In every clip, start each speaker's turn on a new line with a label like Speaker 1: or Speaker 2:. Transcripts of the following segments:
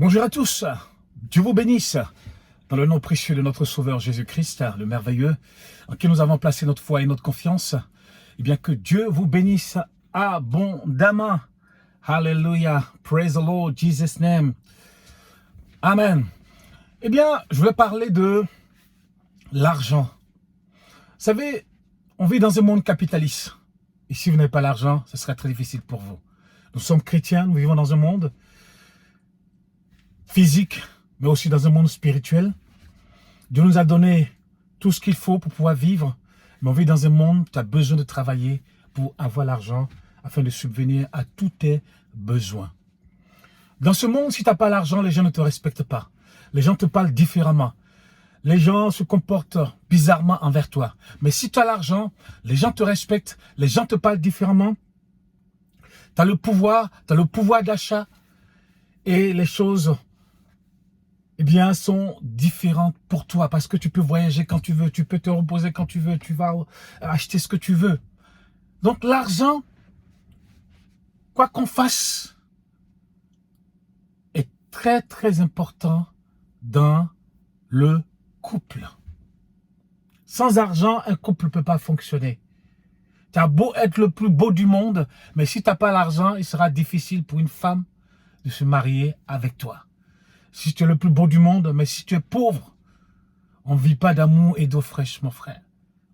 Speaker 1: Bonjour à tous, Dieu vous bénisse, dans le nom précieux de notre Sauveur Jésus-Christ, le merveilleux, en qui nous avons placé notre foi et notre confiance. Eh bien que Dieu vous bénisse abondamment. Hallelujah, praise the Lord, Jesus' name. Amen. Eh bien, je voulais parler de l'argent. Vous savez, on vit dans un monde capitaliste. Et si vous n'avez pas l'argent, ce sera très difficile pour vous. Nous sommes chrétiens, nous vivons dans un monde physique, mais aussi dans un monde spirituel. Dieu nous a donné tout ce qu'il faut pour pouvoir vivre, mais on vit dans un monde où tu as besoin de travailler pour avoir l'argent afin de subvenir à tous tes besoins. Dans ce monde, si tu n'as pas l'argent, les gens ne te respectent pas. Les gens te parlent différemment. Les gens se comportent bizarrement envers toi. Mais si tu as l'argent, les gens te respectent, les gens te parlent différemment. Tu as le pouvoir d'achat et les choses sont différentes pour toi parce que tu peux voyager quand tu veux, tu peux te reposer quand tu veux, tu vas acheter ce que tu veux. Donc l'argent, quoi qu'on fasse, est très très important dans le couple. Sans argent, un couple ne peut pas fonctionner. Tu as beau être le plus beau du monde, mais si tu n'as pas l'argent, il sera difficile pour une femme de se marier avec toi. Si tu es le plus beau du monde, mais si tu es pauvre, on ne vit pas d'amour et d'eau fraîche, mon frère.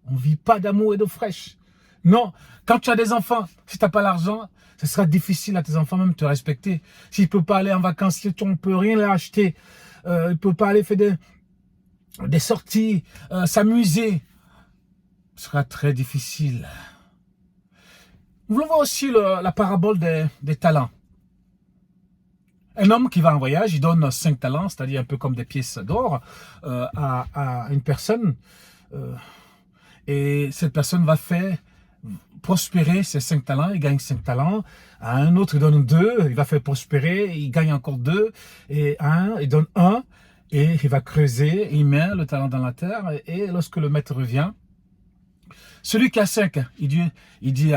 Speaker 1: On ne vit pas d'amour et d'eau fraîche. Non, quand tu as des enfants, si tu n'as pas l'argent, ce sera difficile à tes enfants même de te respecter. S'il ne peut pas aller en vacances, si on ne peut rien leur acheter, il ne peut pas aller faire des sorties, s'amuser, ce sera très difficile. Nous voulons voir aussi la parabole des talents. Un homme qui va en voyage, il donne 5 talents, c'est-à-dire un peu comme des pièces d'or à une personne. Et cette personne va faire prospérer ses 5 talents, il gagne 5 talents. À un autre, il donne 2, il va faire prospérer, il gagne encore 2. Et à un, il donne 1, et il va creuser, il met le talent dans la terre. Et lorsque le maître revient, celui qui a 5, il dit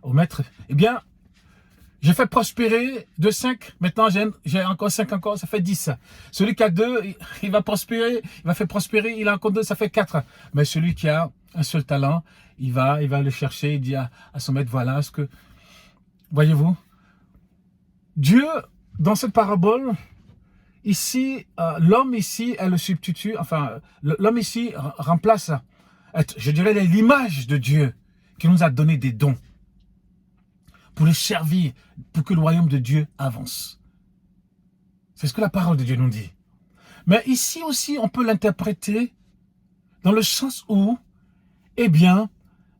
Speaker 1: au maître, eh bien, j'ai fait prospérer de 5, maintenant j'ai encore 5 encore, ça fait 10. Celui qui a 2, il va prospérer, il va faire prospérer, il a encore 2, ça fait 4. Mais celui qui a un seul talent, il va le chercher, il dit à son maître, voilà ce que... Voyez-vous, Dieu, dans cette parabole, ici, l'homme ici est le substitut, enfin, l'homme ici remplace, je dirais, l'image de Dieu qui nous a donné des dons pour le servir, pour que le royaume de Dieu avance. C'est ce que la parole de Dieu nous dit. Mais ici aussi, on peut l'interpréter dans le sens où, eh bien,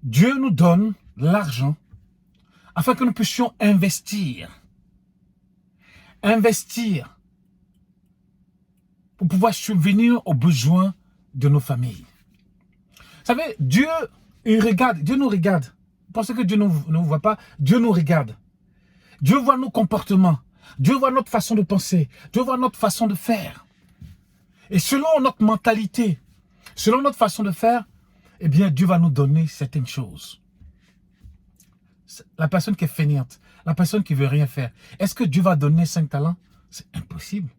Speaker 1: Dieu nous donne l'argent afin que nous puissions investir. Investir pour pouvoir subvenir aux besoins de nos familles. Vous savez, Dieu nous regarde. Vous pensez que Dieu ne nous voit pas? Dieu nous regarde. Dieu voit nos comportements. Dieu voit notre façon de penser. Dieu voit notre façon de faire. Et selon notre mentalité, selon notre façon de faire, eh bien, Dieu va nous donner certaines choses. La personne qui est fainéante, la personne qui ne veut rien faire, est-ce que Dieu va donner 5 talents? C'est impossible.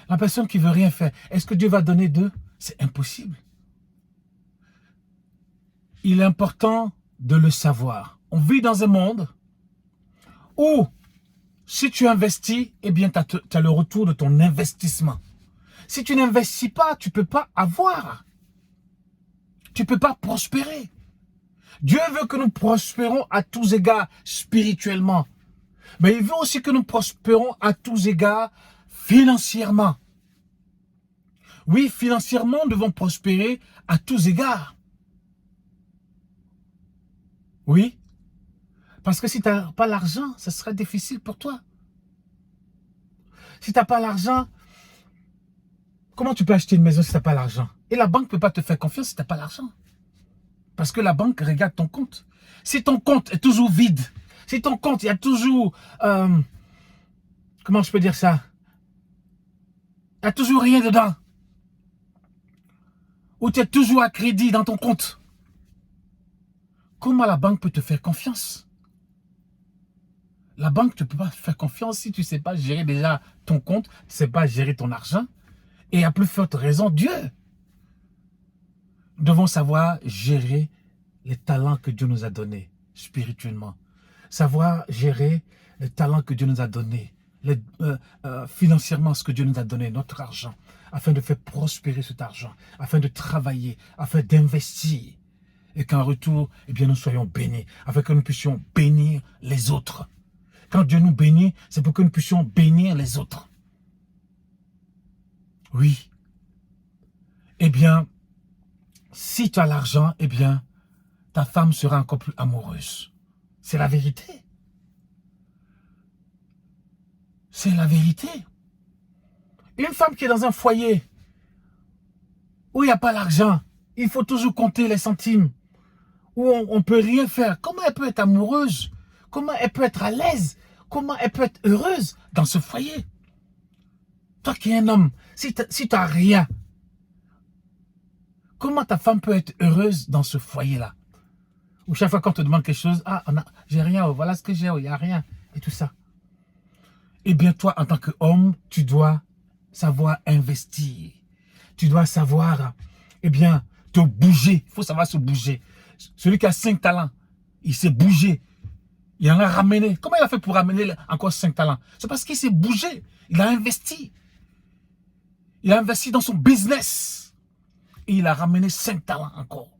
Speaker 1: La personne qui ne veut rien faire, est-ce que Dieu va donner 2? C'est impossible. Il est important de le savoir. On vit dans un monde où, si tu investis, eh bien, tu as le retour de ton investissement. Si tu n'investis pas, tu ne peux pas avoir. Tu ne peux pas prospérer. Dieu veut que nous prospérons à tous égards spirituellement. Mais il veut aussi que nous prospérons à tous égards financièrement. Oui, financièrement, nous devons prospérer à tous égards. Oui, parce que si tu n'as pas l'argent, ce sera difficile pour toi. Si tu n'as pas l'argent, comment tu peux acheter une maison si tu n'as pas l'argent? Et la banque ne peut pas te faire confiance si tu n'as pas l'argent. Parce que la banque regarde ton compte. Si ton compte est toujours vide, si ton compte, il y a toujours... comment je peux dire ça? Il n'y a toujours rien dedans. Ou tu es toujours à crédit dans ton compte. Comment la banque peut te faire confiance? La banque, tu ne peux pas faire confiance si tu ne sais pas gérer déjà ton compte, tu ne sais pas gérer ton argent. Et à plus forte raison, Dieu. Nous devons savoir gérer les talents que Dieu nous a donnés spirituellement. Savoir gérer les talents que Dieu nous a donnés, financièrement ce que Dieu nous a donné, notre argent, afin de faire prospérer cet argent, afin de travailler, afin d'investir. Et qu'en retour, eh bien, nous soyons bénis, afin que nous puissions bénir les autres. Quand Dieu nous bénit, c'est pour que nous puissions bénir les autres. Oui. Eh bien, si tu as l'argent, eh bien, ta femme sera encore plus amoureuse. C'est la vérité. C'est la vérité. Une femme qui est dans un foyer où il n'y a pas l'argent, il faut toujours compter les centimes, où on ne peut rien faire. Comment elle peut être amoureuse? Comment elle peut être à l'aise? Comment elle peut être heureuse dans ce foyer? Toi qui es un homme, si tu n'as rien, comment ta femme peut être heureuse dans ce foyer-là? Ou chaque fois qu'on te demande quelque chose, ah, j'ai rien, voilà ce que j'ai, il n'y a rien, et tout ça. Eh bien, toi, en tant qu'homme, tu dois savoir investir. Tu dois savoir, eh bien, te bouger. Il faut savoir se bouger. Celui qui a 5 talents, il s'est bougé. Il en a ramené. Comment il a fait pour ramener encore 5 talents? C'est parce qu'il s'est bougé. Il a investi. Il a investi dans son business. Et il a ramené 5 talents encore.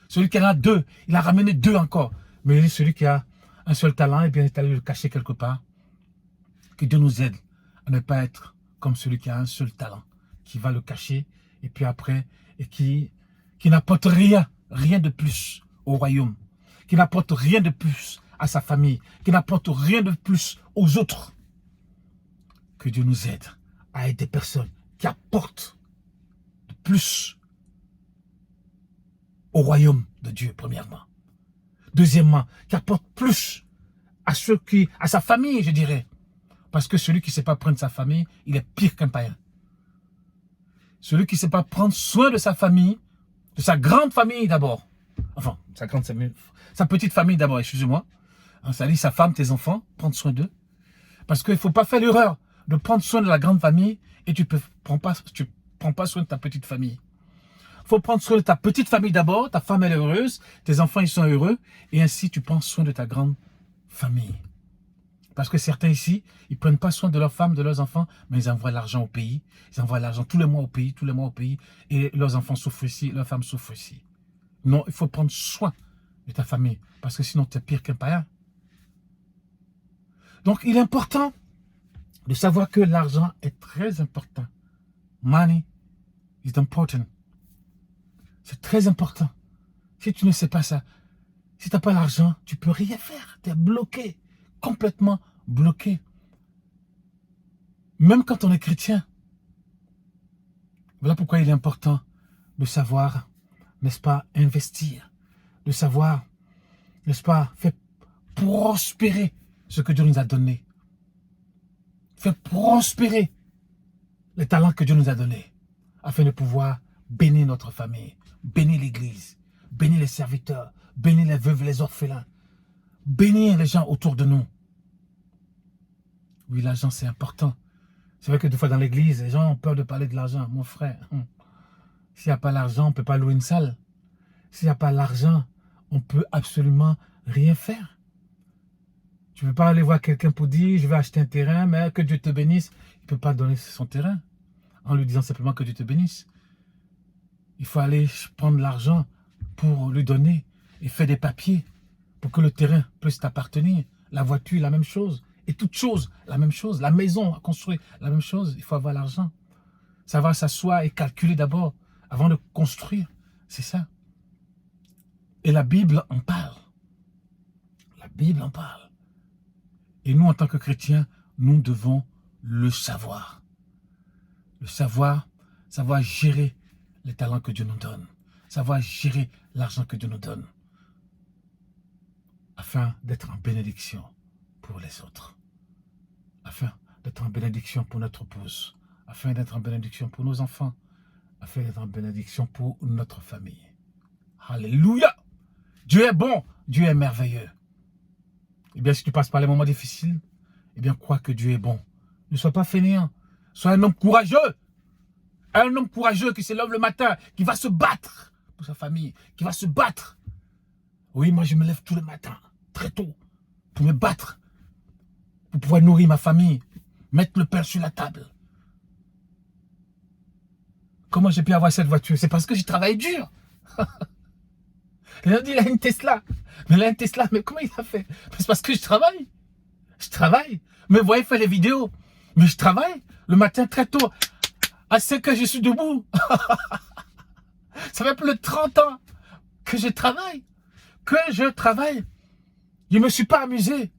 Speaker 1: Celui qui en a 2, il a ramené 2 encore. Mais celui qui a un seul talent, eh bien, il est allé le cacher quelque part. Que Dieu nous aide à ne pas être comme celui qui a un seul talent, qui va le cacher, et puis après, et qui n'apporte rien de plus au royaume, qui n'apporte rien de plus à sa famille, qui n'apporte rien de plus aux autres. Que Dieu nous aide à être des personnes qui apportent de plus au royaume de Dieu, premièrement. Deuxièmement, qui apporte plus à sa famille, je dirais. Parce que celui qui ne sait pas prendre sa famille, il est pire qu'un païen. Celui qui ne sait pas prendre soin de sa famille, de sa grande famille d'abord. Enfin, sa petite famille d'abord, excusez-moi. Ça dit sa femme, tes enfants, prendre soin d'eux. Parce qu'il ne faut pas faire l'erreur de prendre soin de la grande famille et tu ne prends pas soin de ta petite famille. Il faut prendre soin de ta petite famille d'abord, ta femme elle est heureuse, tes enfants ils sont heureux, et ainsi tu prends soin de ta grande famille. Parce que certains ici, ils ne prennent pas soin de leurs femmes, de leurs enfants, mais ils envoient l'argent au pays. Ils envoient l'argent tous les mois au pays, et leurs enfants souffrent ici, leurs femmes souffrent ici. Non, il faut prendre soin de ta famille, parce que sinon tu es pire qu'un païen. Donc il est important de savoir que l'argent est très important. Money is important. C'est très important. Si tu ne sais pas ça, si tu n'as pas l'argent, tu ne peux rien faire. Tu es bloqué, complètement bloqué. Même quand on est chrétien. Voilà pourquoi il est important de savoir, n'est-ce pas, investir. De savoir, n'est-ce pas, faire prospérer ce que Dieu nous a donné. Faire prospérer les talents que Dieu nous a donnés. Afin de pouvoir bénir notre famille, bénir l'église, bénir les serviteurs, bénir les veuves, les orphelins, bénir les gens autour de nous. Oui, l'argent c'est important. C'est vrai que des fois dans l'église, les gens ont peur de parler de l'argent. Mon frère, s'il n'y a pas l'argent, on ne peut pas louer une salle. S'il n'y a pas l'argent, on ne peut absolument rien faire. Tu ne peux pas aller voir quelqu'un pour dire, je vais acheter un terrain, mais que Dieu te bénisse. Il ne peut pas donner son terrain en lui disant simplement que Dieu te bénisse. Il faut aller prendre l'argent pour lui donner et faire des papiers pour que le terrain puisse t'appartenir. La voiture, la même chose. Et toute chose, la même chose. La maison à construire, la même chose. Il faut avoir l'argent. Savoir s'asseoir et calculer d'abord avant de construire. C'est ça. Et la Bible en parle. La Bible en parle. Et nous, en tant que chrétiens, nous devons le savoir. Le savoir, savoir gérer les talents que Dieu nous donne. Savoir gérer l'argent que Dieu nous donne. Afin d'être en bénédiction pour les autres. Afin d'être en bénédiction pour notre épouse. Afin d'être en bénédiction pour nos enfants. Afin d'être en bénédiction pour notre famille. Alléluia! Dieu est bon, Dieu est merveilleux. Eh bien, si tu passes par les moments difficiles, eh bien, crois que Dieu est bon. Ne sois pas fainéant. Sois un homme courageux. Un homme courageux qui se lève le matin, qui va se battre pour sa famille, qui va se battre. Oui, moi, je me lève tous les matins, très tôt, pour me battre, pour pouvoir nourrir ma famille, mettre le pain sur la table. Comment j'ai pu avoir cette voiture? C'est parce que j'ai travaillé dur. Il a dit, il a une Tesla. Mais il a une Tesla, mais comment il a fait? C'est parce que je travaille. Je travaille. Mais vous voyez, faire les vidéos. Mais je travaille le matin très tôt. À 5 heures, je suis debout. Ça fait plus de 30 ans que je travaille. Je ne me suis pas amusé.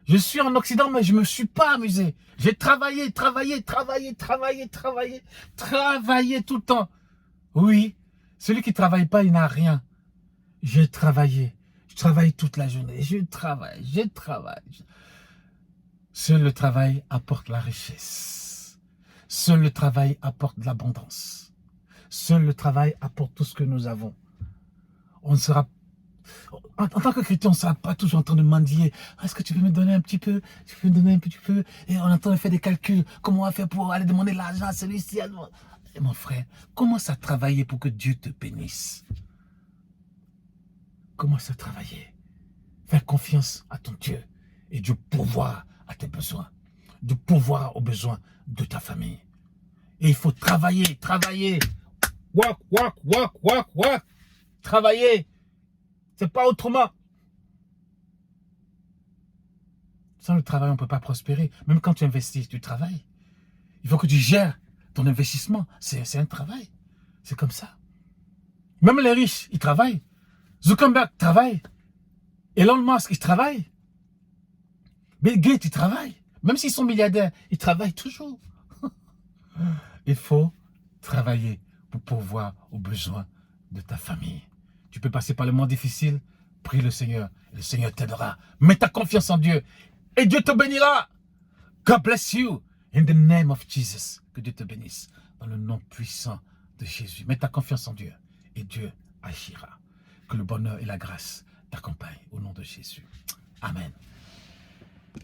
Speaker 1: Je suis en Occident, mais je ne me suis pas amusé. J'ai travaillé tout le temps. Oui, celui qui ne travaille pas, il n'a rien. J'ai travaillé. Je travaille toute la journée. Je travaille. Seul le travail apporte la richesse. Seul le travail apporte de l'abondance. Seul le travail apporte tout ce que nous avons. On sera, en tant que chrétien, on ne sera pas toujours en train de mendier. Est-ce que tu peux me donner un petit peu? Tu peux me donner un petit peu? Et on est en train de faire des calculs. Comment on va faire pour aller demander l'argent à celui-ci? Et mon frère, commence à travailler pour que Dieu te bénisse. Commence à travailler. Fais confiance à ton Dieu. Et Dieu pourvoira à tes besoins. Dieu pourvoira aux besoins de ta famille. Et il faut travailler. Work. Travailler. C'est pas autrement. Sans le travail, on ne peut pas prospérer. Même quand tu investis, tu travailles. Il faut que tu gères ton investissement. C'est un travail. C'est comme ça. Même les riches, ils travaillent. Zuckerberg travaille. Elon Musk, il travaille. Bill Gates, il travaille. Même s'ils sont milliardaires, ils travaillent toujours. Il faut travailler pour pourvoir aux besoins de ta famille. Tu peux passer par le moment difficile, prie le Seigneur. Le Seigneur t'aidera. Mets ta confiance en Dieu. Et Dieu te bénira. God bless you. In the name of Jesus. Que Dieu te bénisse. Dans le nom puissant de Jésus. Mets ta confiance en Dieu. Et Dieu agira. Que le bonheur et la grâce t'accompagnent. Au nom de Jésus. Amen.